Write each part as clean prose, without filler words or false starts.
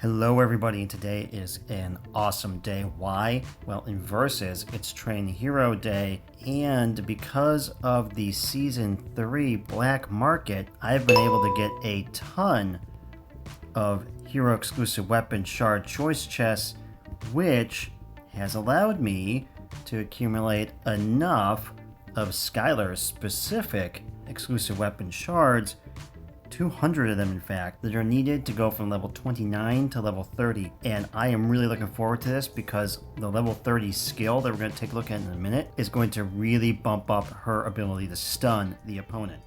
Hello everybody, and today is an awesome day. Why? Well, in Versus, it's Train Hero Day, and because of the Season 3 Black Market, I've been able to get a ton of hero exclusive weapon shard choice chests, which has allowed me to accumulate enough of Schuyler's specific exclusive weapon shards, 200 of them in fact, that are needed to go from level 29 to level 30. And I am really looking forward to this because the level 30 skill that we're going to take a look at in a minute is going to really bump up her ability to stun the opponent.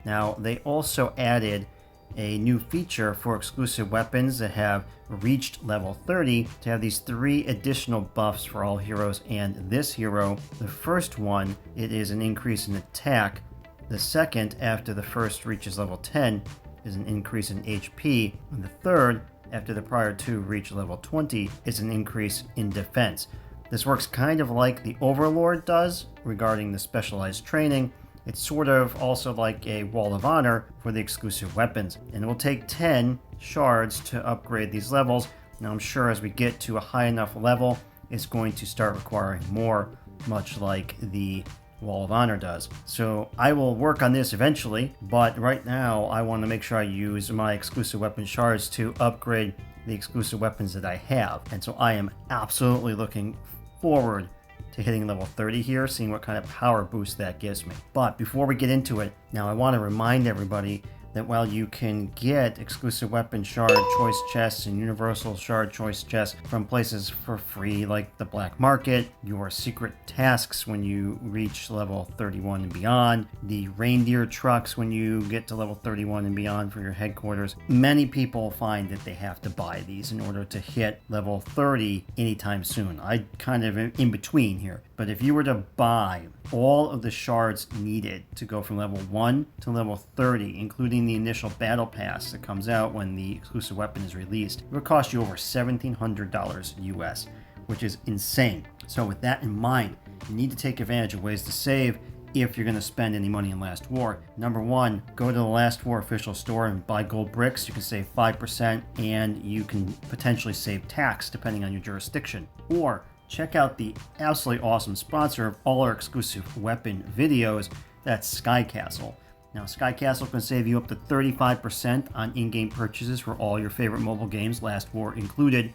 Now, they also added a new feature for exclusive weapons that have reached level 30 to have these 3 additional buffs for all heroes and this hero. The first one, it is an increase in attack. The second, after the first reaches level 10, is an increase in HP. And the third, after the prior 2 reach level 20, is an increase in defense. This works kind of like the Overlord does regarding the specialized training. It's sort of also like a Wall of Honor for the exclusive weapons. And it will take 10 shards to upgrade these levels. Now I'm sure as we get to a high enough level, it's going to start requiring more, much like the Wall of Honor does. So I will work on this eventually, but right now I want to make sure I use my exclusive weapon shards to upgrade the exclusive weapons that I have. And so I am absolutely looking forward to hitting level 30 here, seeing what kind of power boost that gives me. But before we get into it, now I want to remind everybody that while you can get exclusive weapon shard choice chests and universal shard choice chests from places for free like the black market, your secret tasks when you reach level 31 and beyond, the reindeer trucks when you get to level 31 and beyond for your headquarters, many people find that they have to buy these in order to hit level 30 anytime soon. I kind of in between here. But if you were to buy all of the shards needed to go from level 1 to level 30, including the initial battle pass that comes out when the exclusive weapon is released, it would cost you over $1,700 US, which is insane. So with that in mind, you need to take advantage of ways to save if you're going to spend any money in Last War. Number 1, go to the Last War official store and buy gold bricks. You can save 5% and you can potentially save tax depending on your jurisdiction. Or check out the absolutely awesome sponsor of all our exclusive weapon videos, that's Skycastle. Now, Skycastle can save you up to 35% on in-game purchases for all your favorite mobile games, Last War included.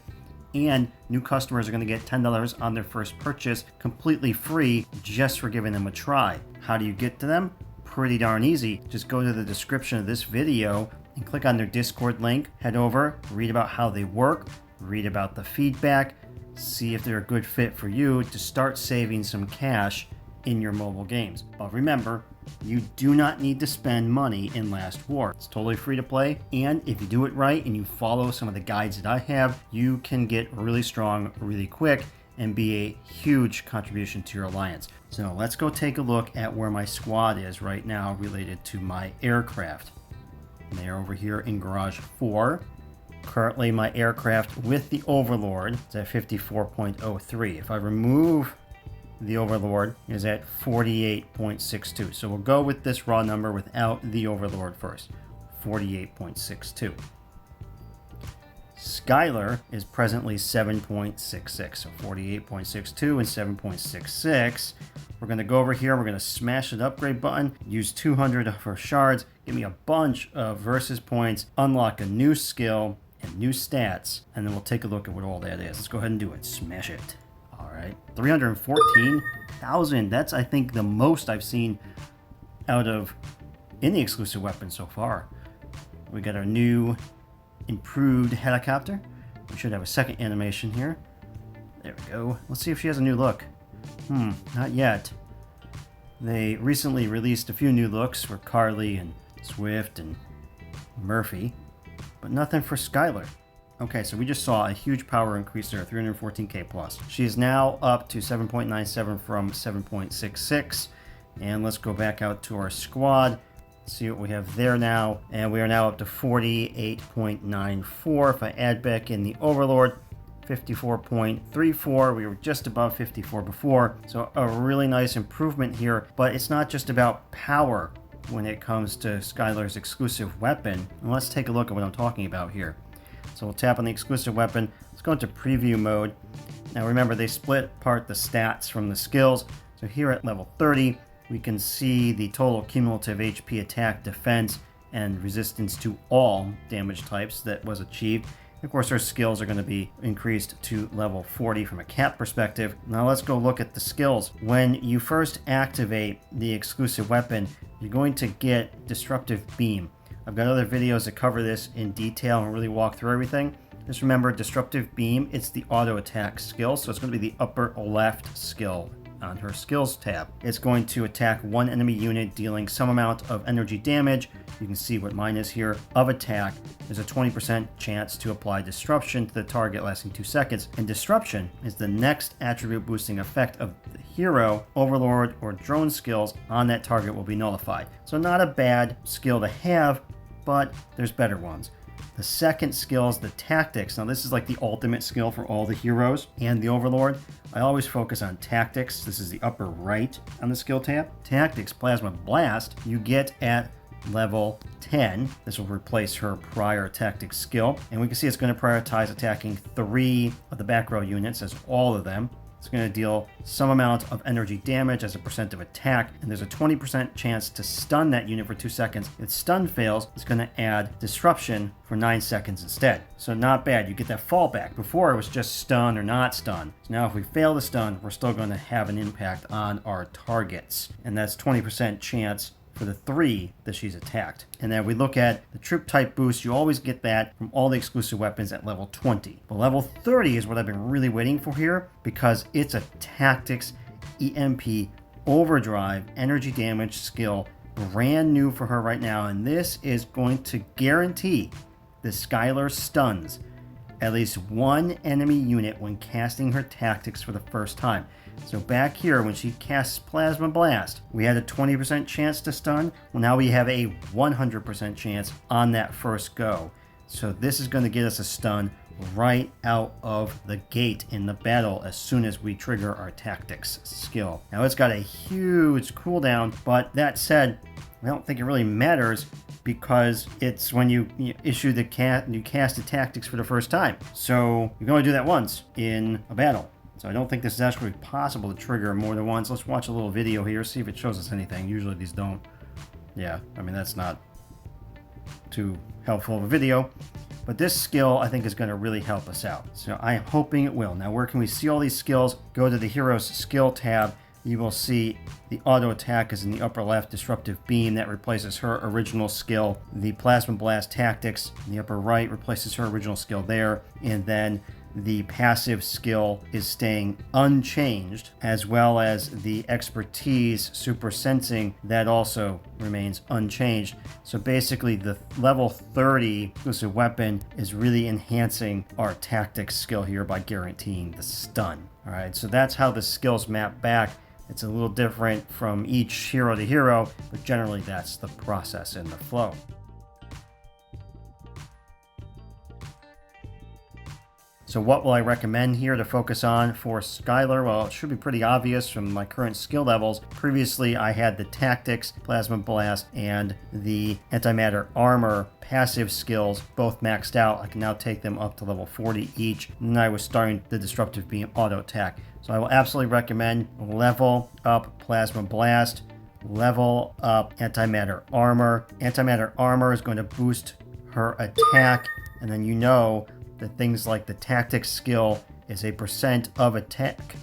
And new customers are going to get $10 on their first purchase completely free just for giving them a try. How do you get to them? Pretty darn easy. Just go to the description of this video and click on their Discord link. Head over, read about how they work, read about the feedback, see if they're a good fit for you to start saving some cash in your mobile games. But remember, you do not need to spend money in Last War. It's totally free to play, and if you do it right and you follow some of the guides that I have, you can get really strong really quick and be a huge contribution to your alliance. So let's go take a look at where my squad is right now related to my aircraft. They are over here in Garage 4. Currently, my aircraft with the Overlord is at 54.03. If I remove the Overlord, it is at 48.62. So we'll go with this raw number without the Overlord first, 48.62. Schuyler is presently 7.66, so 48.62 and 7.66. We're going to go over here, we're going to smash the upgrade button, use 200 for shards, give me a bunch of versus points, unlock a new skill and new stats, and then we'll take a look at what all that is. Let's go ahead and do it. Smash it. All right, 314,000. That's, I think, the most I've seen out of any exclusive weapon so far. We got our new improved helicopter. We should have a second animation here. There we go. Let's see if she has a new look. Not yet. They recently released a few new looks for Carly and Swift and Murphy, but nothing for Schuyler. Okay, so we just saw a huge power increase there, 314k plus. She is now up to 7.97 from 7.66. And let's go back out to our squad, see what we have there now. And we are now up to 48.94. If I add back in the Overlord, 54.34. We were just above 54 before. So a really nice improvement here, but it's not just about power. when it comes to Schuyler's exclusive weapon. And let's take a look at what I'm talking about here. So we'll tap on the exclusive weapon. Let's go into preview mode. Now remember, they split apart the stats from the skills. So here at level 30, we can see the total cumulative HP, attack, defense, and resistance to all damage types that was achieved. Of course, our skills are going to be increased to level 40 from a cap perspective. Now let's go look at the skills. When you first activate the exclusive weapon, you're going to get Disruptive Beam. I've got other videos that cover this in detail and really walk through everything. Just remember, Disruptive Beam, it's the auto attack skill, so it's going to be the upper left skill on her skills tab. It's going to attack one enemy unit, dealing some amount of energy damage. You can see what mine is here of attack. There's a 20% chance to apply disruption to the target lasting 2 seconds. And disruption is the next attribute boosting effect of the hero, overlord, or drone skills on that target will be nullified. So not a bad skill to have, but there's better ones. The second skill is the tactics. Now this is like the ultimate skill for all the heroes and the overlord. I always focus on tactics. This is the upper right on the skill tab. Tactics, Plasma Blast, you get at level 10. This will replace her prior tactics skill. And we can see it's going to prioritize attacking 3 of the back row units as all of them. It's going to deal some amount of energy damage as a percent of attack, and there's a 20% chance to stun that unit for 2 seconds. If stun fails, it's going to add disruption for 9 seconds instead. So not bad. You get that fallback. Before it was just stun or not stun. So now if we fail to stun, we're still going to have an impact on our targets, and that's 20% chance for the 3 that she's attacked. And then we look at the troop type boost. You always get that from all the exclusive weapons at level 20. But level 30 is what I've been really waiting for here, because it's a tactics EMP overdrive energy damage skill, brand new for her right now. And this is going to guarantee the Schuyler stuns at least one enemy unit when casting her tactics for the first time. So back here, when she casts Plasma Blast, we had a 20% chance to stun. Well, now we have a 100% chance on that first go. So this is going to get us a stun right out of the gate in the battle as soon as we trigger our tactics skill. Now it's got a huge cooldown, but that said, I don't think it really matters, because it's when you issue the you cast the tactics for the first time. So you're going to do that once in a battle. So I don't think this is actually possible to trigger more than once. Let's watch a little video here, see if it shows us anything. Usually these don't. Yeah, I mean, that's not too helpful of a video. But this skill, I think, is going to really help us out. So I'm hoping it will. Now, where can we see all these skills? Go to the Heroes Skill tab. You will see the auto attack is in the upper left, Disruptive Beam, that replaces her original skill. The Plasma Blast Tactics in the upper right replaces her original skill there. And then the passive skill is staying unchanged, as well as the Expertise Super Sensing, that also remains unchanged. So basically the level 30 exclusive weapon is really enhancing our tactics skill here by guaranteeing the stun. All right, so that's how the skills map back. It's a little different from each hero to hero, but generally that's the process and the flow. So what will I recommend here to focus on for Schuyler? Well, it should be pretty obvious from my current skill levels. Previously, I had the Tactics, Plasma Blast, and the Antimatter Armor passive skills both maxed out. I can now take them up to level 40 each. And then I was starting the Disruptive Beam auto attack. So I will absolutely recommend level up Plasma Blast, level up Antimatter Armor. Antimatter Armor is going to boost her attack, and then you know that things like the tactics skill is a percent of attack,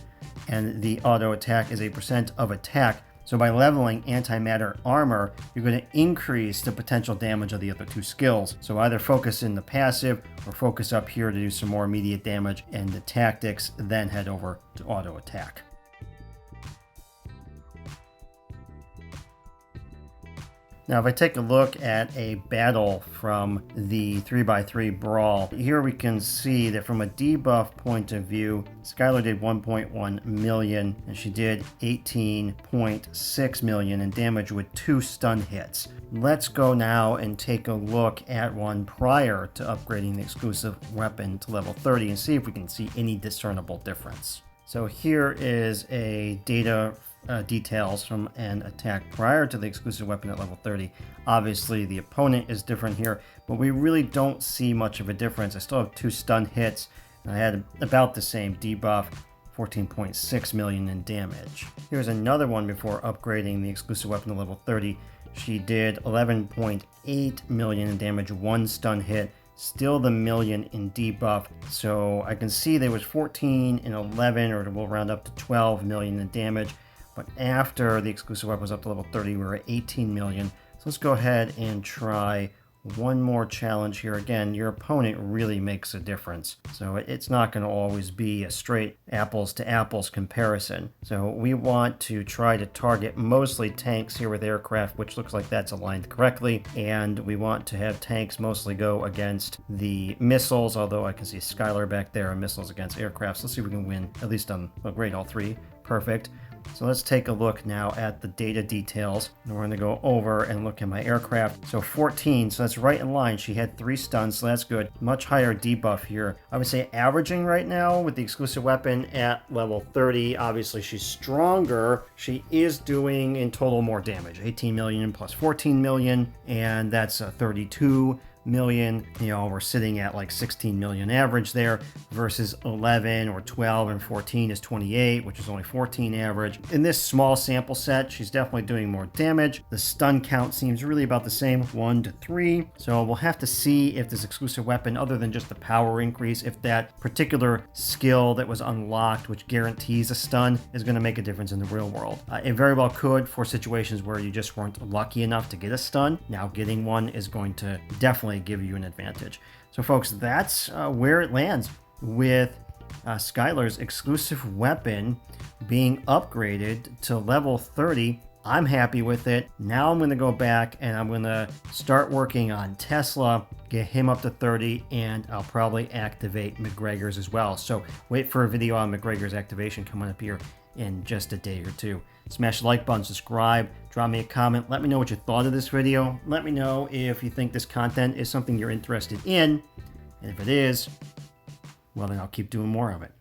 and the auto attack is a percent of attack. So by leveling Antimatter Armor, you're going to increase the potential damage of the other 2 skills. So either focus in the passive or focus up here to do some more immediate damage in the tactics, then head over to auto attack. Now, if I take a look at a battle from the 3x3 Brawl, here we can see that from a debuff point of view, Schuyler did 1.1 million, and she did 18.6 million in damage with 2 stun hits. Let's go now and take a look at one prior to upgrading the exclusive weapon to level 30 and see if we can see any discernible difference. So here is a data details from an attack prior to the exclusive weapon at level 30. Obviously, the opponent is different here, but we really don't see much of a difference. I still have 2 stun hits, and I had about the same debuff, 14.6 million in damage. Here's another one before upgrading the exclusive weapon to level 30. She did 11.8 million in damage, 1 stun hit, still the million in debuff. So I can see there was 14 and 11, or we'll round up to 12 million in damage. But after the exclusive weapon was up to level 30, we were at 18 million. So let's go ahead and try one more challenge here. Again, your opponent really makes a difference. So it's not going to always be a straight apples to apples comparison. So we want to try to target mostly tanks here with aircraft, which looks like that's aligned correctly. And we want to have tanks mostly go against the missiles, although I can see Schuyler back there and missiles against aircraft. So let's see if we can win at least on, well, great, all 3. Perfect. So let's take a look now at the data details. And we're going to go over and look at my aircraft. So 14, so that's right in line. She had 3 stuns, so that's good. Much higher debuff here. I would say averaging right now with the exclusive weapon at level 30. Obviously, she's stronger. She is doing in total more damage. 18 million plus 14 million, and that's 32 million. You know, we're sitting at like 16 million average there versus 11 or 12 and 14 is 28, which is only 14 average. In this small sample set, she's definitely doing more damage. The stun count seems really about the same, 1 to 3. So we'll have to see if this exclusive weapon, other than just the power increase, if that particular skill that was unlocked, which guarantees a stun, is going to make a difference in the real world. It very well could for situations where you just weren't lucky enough to get a stun. Now getting one is going to definitely give you an advantage. So folks, that's where it lands with Schuyler's exclusive weapon being upgraded to level 30. I'm happy with it. Now I'm going to go back and I'm going to start working on Tesla, get him up to 30, and I'll probably activate McGregor's as well. So wait for a video on McGregor's activation coming up here in just a day or 2. Smash the like button, subscribe, drop me a comment, let me know what you thought of this video. Let me know if you think this content is something you're interested in, and if it is, well then I'll keep doing more of it.